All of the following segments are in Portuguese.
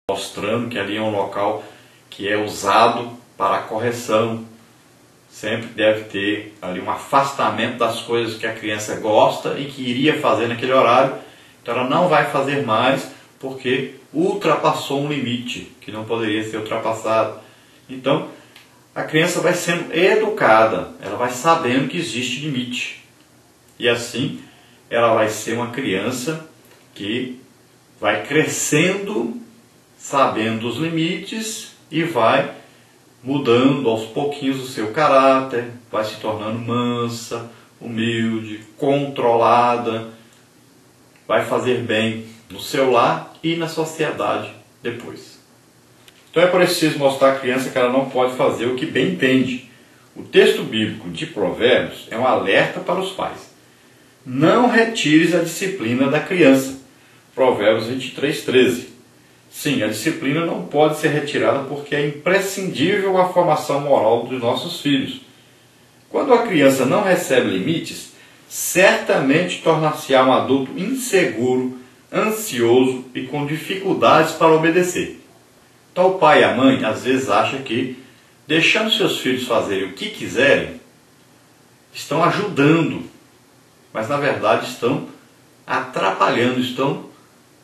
mostrando que ali é um local que é usado para a correção. Sempre deve ter ali um afastamento das coisas que a criança gosta e que iria fazer naquele horário. Então ela não vai fazer mais porque ultrapassou um limite que não poderia ser ultrapassado. Então a criança vai sendo educada, ela vai sabendo que existe limite. E assim ela vai ser uma criança que vai crescendo, sabendo os limites e vai mudando aos pouquinhos o seu caráter, vai se tornando mansa, humilde, controlada, vai fazer bem no seu lar e na sociedade depois. Então é preciso mostrar à criança que ela não pode fazer o que bem entende. O texto bíblico de Provérbios é um alerta para os pais. Não retires a disciplina da criança. Provérbios 23:13. Sim, a disciplina não pode ser retirada porque é imprescindível à formação moral dos nossos filhos. Quando a criança não recebe limites, certamente tornar-se-á um adulto inseguro, ansioso e com dificuldades para obedecer. Então o pai e a mãe às vezes acham que, deixando seus filhos fazerem o que quiserem, estão ajudando, mas na verdade estão atrapalhando, estão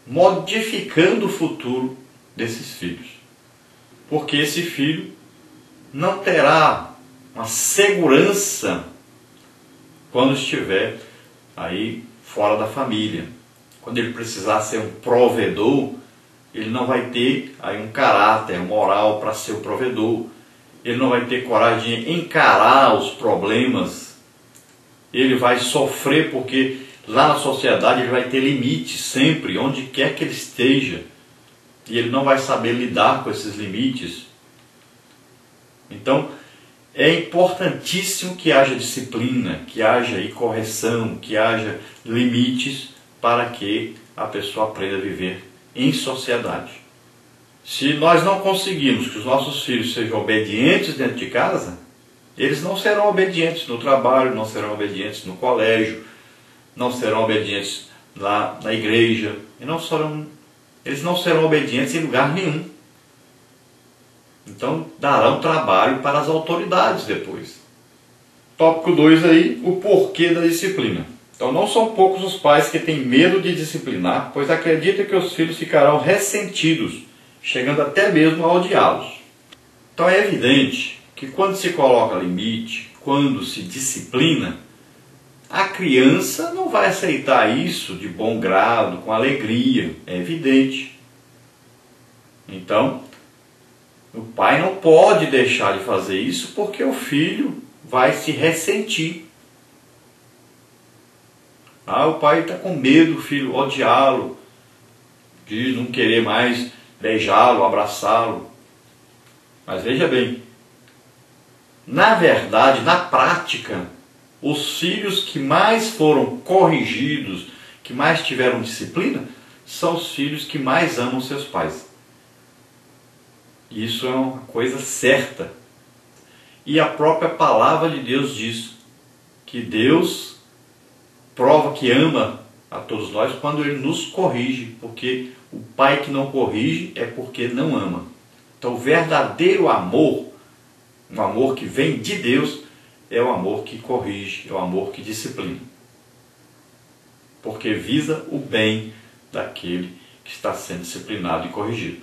modificando o futuro desses filhos. Porque esse filho não terá uma segurança quando estiver aí fora da família. Quando ele precisar ser um provedor, ele não vai ter aí um caráter moral para ser o provedor. Ele não vai ter coragem de encarar os problemas. Ele vai sofrer porque lá na sociedade ele vai ter limites sempre, onde quer que ele esteja. E ele não vai saber lidar com esses limites. Então, é importantíssimo que haja disciplina, que haja aí correção, que haja limites para que a pessoa aprenda a viver em sociedade. Se nós não conseguirmos que os nossos filhos sejam obedientes dentro de casa, eles não serão obedientes no trabalho, não serão obedientes no colégio, não serão obedientes lá na igreja, eles não serão obedientes em lugar nenhum. Então darão trabalho para as autoridades depois. Tópico 2 aí, o porquê da disciplina. Então não são poucos os pais que têm medo de disciplinar, pois acreditam que os filhos ficarão ressentidos, chegando até mesmo a odiá-los. Então é evidente que quando se coloca limite, quando se disciplina, a criança não vai aceitar isso de bom grado, com alegria, é evidente. Então, o pai não pode deixar de fazer isso porque o filho vai se ressentir. O pai está com medo do filho odiá-lo, de não querer mais beijá-lo, abraçá-lo. Mas veja bem, na verdade, na prática, os filhos que mais foram corrigidos, que mais tiveram disciplina, são os filhos que mais amam seus pais. Isso é uma coisa certa. E a própria palavra de Deus diz que Deus prova que ama a todos nós quando Ele nos corrige, porque o pai que não corrige é porque não ama. Então o verdadeiro amor, um amor que vem de Deus, é o amor que corrige, é o amor que disciplina. Porque visa o bem daquele que está sendo disciplinado e corrigido.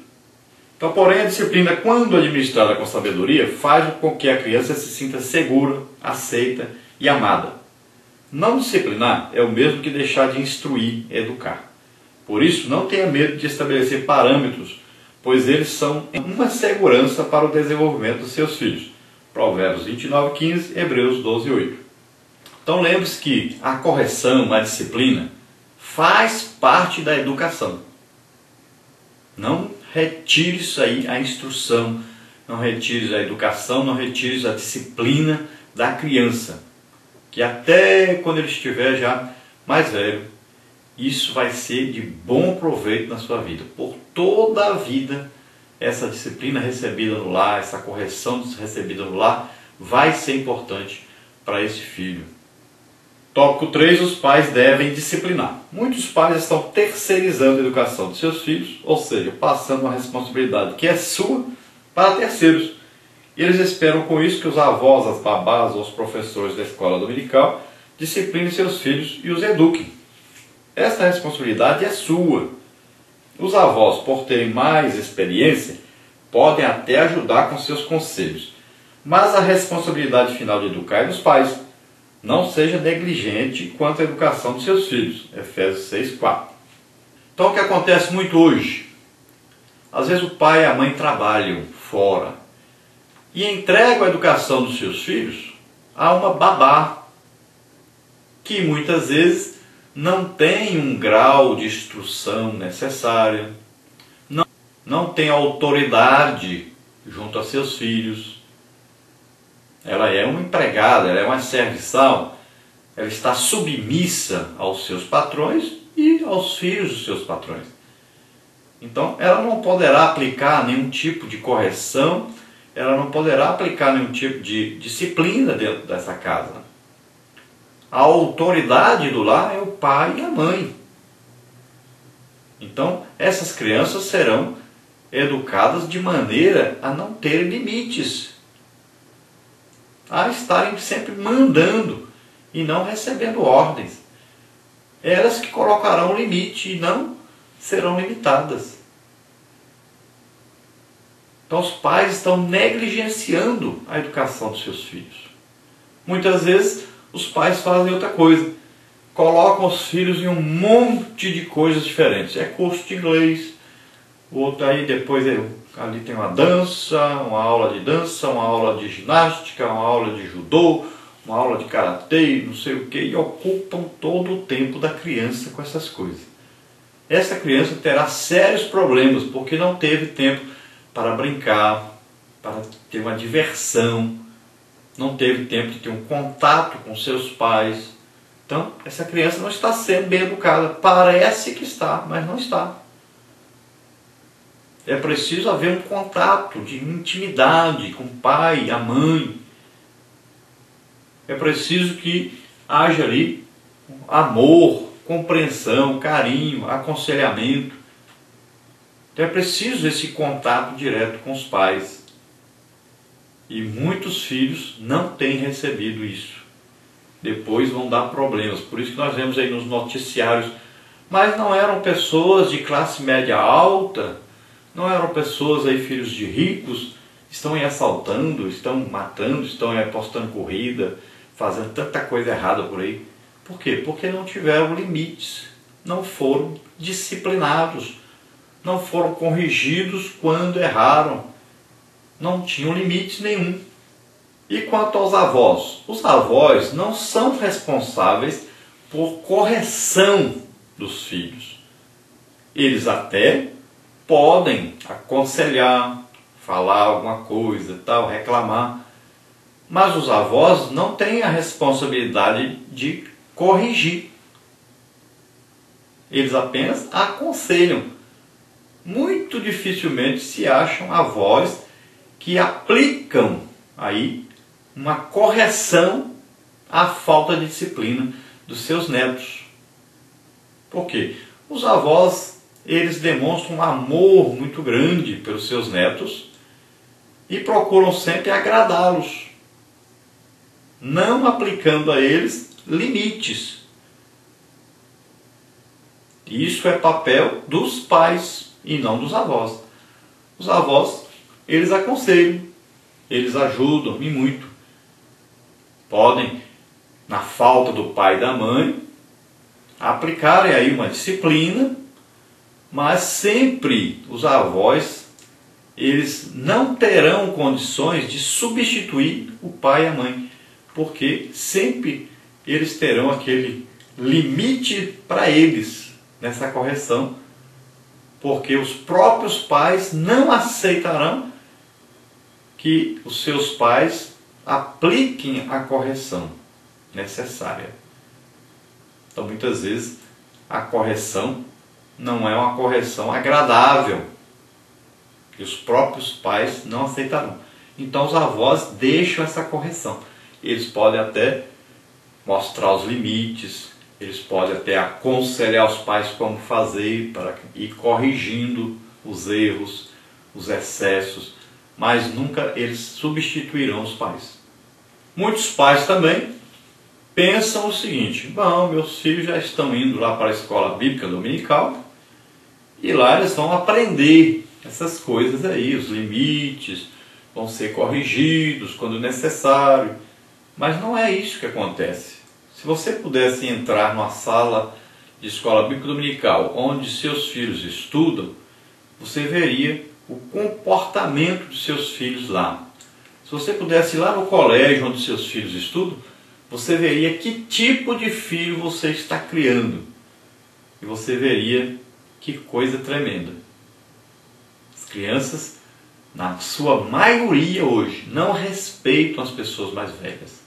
Então, porém, a disciplina, quando administrada com sabedoria, faz com que a criança se sinta segura, aceita e amada. Não disciplinar é o mesmo que deixar de instruir, educar. Por isso, não tenha medo de estabelecer parâmetros, pois eles são uma segurança para o desenvolvimento dos seus filhos. Provérbios 29:15, Hebreus 12:8. Então lembre-se que a correção, a disciplina, faz parte da educação. Não retire isso aí, a instrução, não retire a educação, não retire a disciplina da criança. Que até quando ele estiver já mais velho, isso vai ser de bom proveito na sua vida. Por toda a vida, essa disciplina recebida no lar, essa correção recebida no lar, vai ser importante para esse filho. Tópico 3, os pais devem disciplinar. Muitos pais estão terceirizando a educação de seus filhos, ou seja, passando uma responsabilidade que é sua para terceiros. E eles esperam com isso que os avós, as babás ou os professores da escola dominical disciplinem seus filhos e os eduquem. Essa responsabilidade é sua. Os avós, por terem mais experiência, podem até ajudar com seus conselhos, mas a responsabilidade final de educar é dos pais. Não seja negligente quanto à educação dos seus filhos. Efésios 6:4. Então o que acontece muito hoje? Às vezes o pai e a mãe trabalham fora e entregam a educação dos seus filhos a uma babá, que muitas vezes não tem um grau de instrução necessária, não tem autoridade junto a seus filhos. Ela é uma empregada, ela é uma serviçal, ela está submissa aos seus patrões e aos filhos dos seus patrões. Então, ela não poderá aplicar nenhum tipo de correção, ela não poderá aplicar nenhum tipo de disciplina dentro dessa casa. A autoridade do lar é o pai e a mãe. Então, essas crianças serão educadas de maneira a não ter limites, a estarem sempre mandando e não recebendo ordens. Elas que colocarão limite e não serão limitadas. Então os pais estão negligenciando a educação dos seus filhos. Muitas vezes os pais fazem outra coisa. Colocam os filhos em um monte de coisas diferentes. É curso de inglês, o outro aí depois ali tem uma dança, uma aula de dança, uma aula de ginástica, uma aula de judô, uma aula de karatê, não sei o que, e ocupam todo o tempo da criança com essas coisas. Essa criança terá sérios problemas porque não teve tempo para brincar, para ter uma diversão, não teve tempo de ter um contato com seus pais. Então, essa criança não está sendo bem educada. Parece que está, mas não está. É preciso haver um contato de intimidade com o pai e a mãe. É preciso que haja ali amor, compreensão, carinho, aconselhamento. Então é preciso esse contato direto com os pais. E muitos filhos não têm recebido isso. Depois vão dar problemas. Por isso que nós vemos aí nos noticiários. Mas não eram pessoas de classe média alta, não eram pessoas aí, filhos de ricos, estão aí assaltando, estão matando, estão aí apostando corrida, fazendo tanta coisa errada por aí. Por quê? Porque não tiveram limites, não foram disciplinados, não foram corrigidos quando erraram, não tinham limite nenhum. E quanto aos avós? Os avós não são responsáveis por correção dos filhos. Eles até podem aconselhar, falar alguma coisa, tal, reclamar, mas os avós não têm a responsabilidade de corrigir. Eles apenas aconselham. Muito dificilmente se acham avós que aplicam aí uma correção à falta de disciplina dos seus netos. Por quê? Os avós, eles demonstram um amor muito grande pelos seus netos e procuram sempre agradá-los, não aplicando a eles limites. Isso é papel dos pais e não dos avós. Os avós, eles aconselham, eles ajudam e muito. Podem, na falta do pai e da mãe, aplicarem aí uma disciplina, mas sempre os avós, eles não terão condições de substituir o pai e a mãe, porque sempre eles terão aquele limite para eles nessa correção, porque os próprios pais não aceitarão que os seus pais apliquem a correção necessária. Então, muitas vezes, a correção não é uma correção agradável, e os próprios pais não aceitarão. Então, os avós deixam essa correção. Eles podem até mostrar os limites, eles podem até aconselhar os pais como fazer para ir corrigindo os erros, os excessos, mas nunca eles substituirão os pais. Muitos pais também pensam o seguinte: bom, meus filhos já estão indo lá para a escola bíblica dominical e lá eles vão aprender essas coisas aí, os limites, vão ser corrigidos quando necessário. Mas não é isso que acontece. Se você pudesse entrar numa sala de escola bíblica dominical onde seus filhos estudam, você veria o comportamento de seus filhos lá. Se você pudesse ir lá no colégio onde seus filhos estudam, você veria que tipo de filho você está criando. E você veria que coisa tremenda. As crianças, na sua maioria hoje, não respeitam as pessoas mais velhas.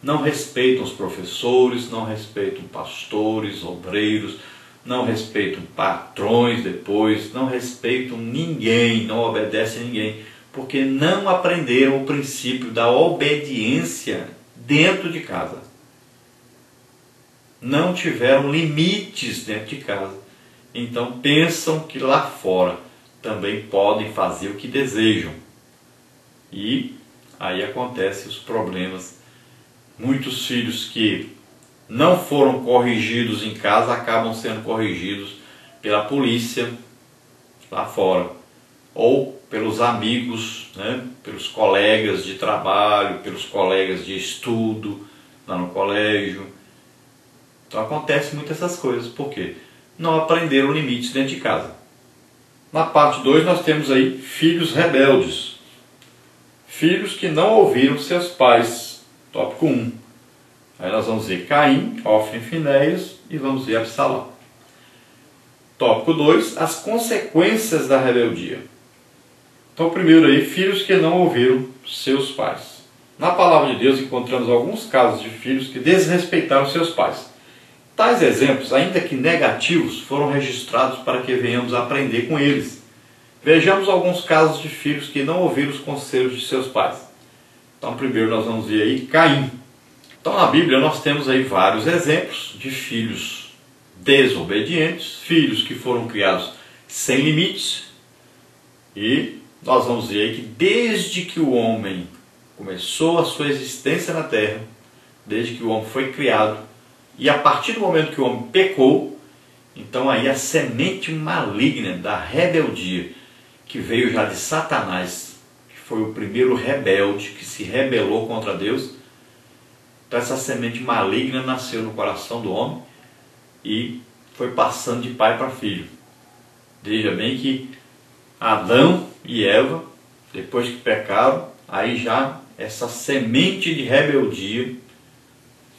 Não respeitam os professores, não respeitam pastores, obreiros, não respeitam patrões depois, não respeitam ninguém, não obedecem a ninguém, porque não aprenderam o princípio da obediência dentro de casa. Não tiveram limites dentro de casa. Então pensam que lá fora também podem fazer o que desejam. E aí acontecem os problemas. Muitos filhos que não foram corrigidos em casa acabam sendo corrigidos pela polícia lá fora, ou pelos amigos, né? Pelos colegas de trabalho, pelos colegas de estudo lá no colégio. Então acontece muitas essas coisas, por quê? Não aprenderam limites dentro de casa. Na parte 2 nós temos aí filhos rebeldes, filhos que não ouviram seus pais, tópico 1. Aí nós vamos ver Caim, Ofni e Finéias e vamos ver Absalão. Tópico 2, as consequências da rebeldia. Então primeiro aí, filhos que não ouviram seus pais. Na palavra de Deus encontramos alguns casos de filhos que desrespeitaram seus pais. Tais exemplos, ainda que negativos, foram registrados para que venhamos a aprender com eles. Vejamos alguns casos de filhos que não ouviram os conselhos de seus pais. Então primeiro nós vamos ver aí Caim. Então na Bíblia nós temos aí vários exemplos de filhos desobedientes, filhos que foram criados sem limites. E nós vamos ver aí que desde que o homem começou a sua existência na terra, desde que o homem foi criado, e a partir do momento que o homem pecou, então aí a semente maligna da rebeldia, que veio já de Satanás, que foi o primeiro rebelde que se rebelou contra Deus. Então essa semente maligna nasceu no coração do homem e foi passando de pai para filho. Veja bem que Adão e Eva, depois que pecaram, aí já essa semente de rebeldia,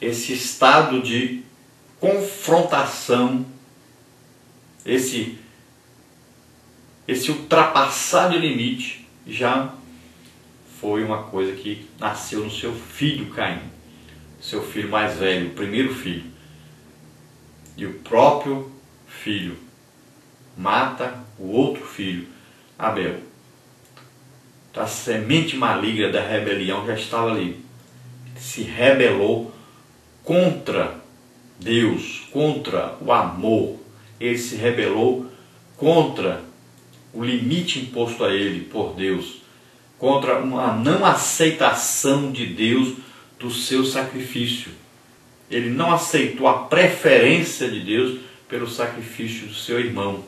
esse estado de confrontação, esse ultrapassar de limite, já foi uma coisa que nasceu no seu filho Caim, seu filho mais velho, o primeiro filho. E o próprio filho mata o outro filho, Abel. Então, a semente maligna da rebelião já estava ali. Se rebelou contra Deus, contra o amor. Ele se rebelou contra o limite imposto a ele por Deus, contra uma não aceitação de Deus do seu sacrifício. Ele não aceitou a preferência de Deus pelo sacrifício do seu irmão.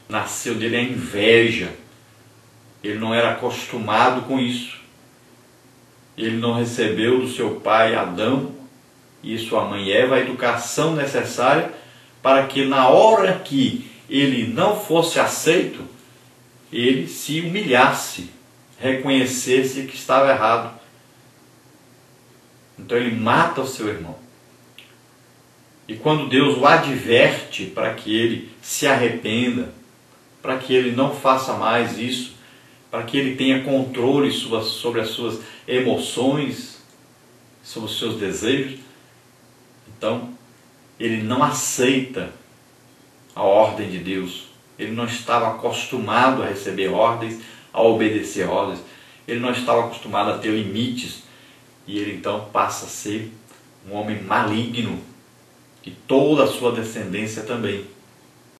Nasceu dele a inveja. Ele não era acostumado com isso. Ele não recebeu do seu pai Adão e sua mãe Eva a educação necessária para que na hora que ele não fosse aceito, ele se humilhasse, reconhecesse que estava errado. Então ele mata o seu irmão. E quando Deus o adverte para que ele se arrependa, para que ele não faça mais isso, para que ele tenha controle sobre as suas emoções, sobre os seus desejos, então ele não aceita a ordem de Deus. Ele não estava acostumado a receber ordens, a obedecer ordens. Ele não estava acostumado a ter limites. E ele então passa a ser um homem maligno, e toda a sua descendência também.